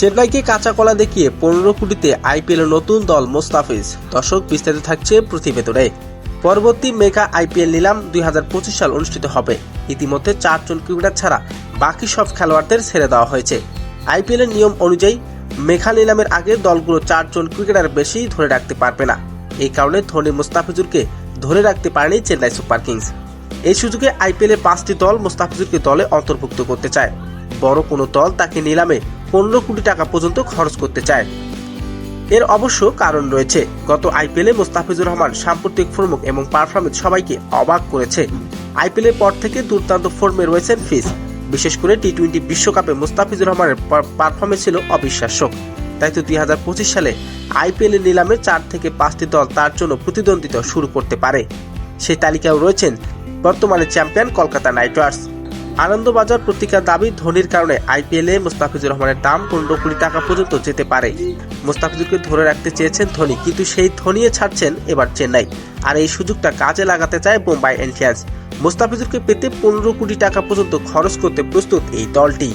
চেন্নাইকে কাঁচা কলা দেখিয়ে 15 কোটিতে আইপিএল নতুন দল মোস্তাফিজ। দর্শক, বিস্তারিত থাকছে প্রতিবেদনে। পরবর্তী মেগা আইপিএল নিলাম 2025 সাল অনুষ্ঠিত হবে। ইতিমধ্যে 4 জন ক্রিকেটার ছাড়া বাকি সব খেলোয়াড়দের ছেড়ে দেওয়া হয়েছে। আইপিএল এর নিয়ম অনুযায়ী মেগা নিলামের আগে দলগুলো 4 জন ক্রিকেটার বেশি ধরে রাখতে পারবে না। এই কারণে ধোনি মুস্তাফিজুরকে ধরে রাখতে পারেনি চেন্নাই সুপার কিংস। এই সুযোগে আইপিএল এর 5টি দল মুস্তাফিজুরকে দলে অন্তর্ভুক্ত করতে চায়। বড় কোনো দল তাকে নিলামে 15 কোটি টাকা পর্যন্ত খরচ করতে চায়। এর অবশ্য কারণ রয়েছে। গত আইপিএলে মুস্তাফিজুর রহমান সাম্প্রতিক ফর্ম এবং পারফরমেন্স সবাইকে অবাক করেছে। আইপিএল এর পর থেকে দুর্দান্ত ফর্মে রয়েছেন ফিজ। বিশেষ করে টি-20 বিশ্বকাপে মুস্তাফিজুর রহমানের পারফরমেন্স ছিল অবিশ্বাস্য। তাই তো 2025 সালে আইপিএল এর নিলামে 4 থেকে 5টি দল তার জন্য প্রতিদ্বন্দ্বিতা শুরু করতে পারে। সেই তালিকায় রয়েছেন বর্তমানে champion Kolkata night Riders. Anandabazar পত্রিকার দাবি, ধোনির কারণে আইপিএলে মুস্তাফিজুর রহমানের দাম 15 কোটি টাকা পর্যন্ত যেতে পারে। মুস্তাফিজুরকে ধরে রাখতে চেয়েছেন ধোনি, কিন্তু সেই ধোনিয়ে ছাড়ছেন এবার চেন্নাই। আর এই সুযোগটা কাজে লাগাতে চায় মুম্বাই ইন্ডিয়ান্স। মুস্তাফিজুরকে পেতে 15 কোটি টাকা পর্যন্ত খরচ করতে প্রস্তুত এই দলটি।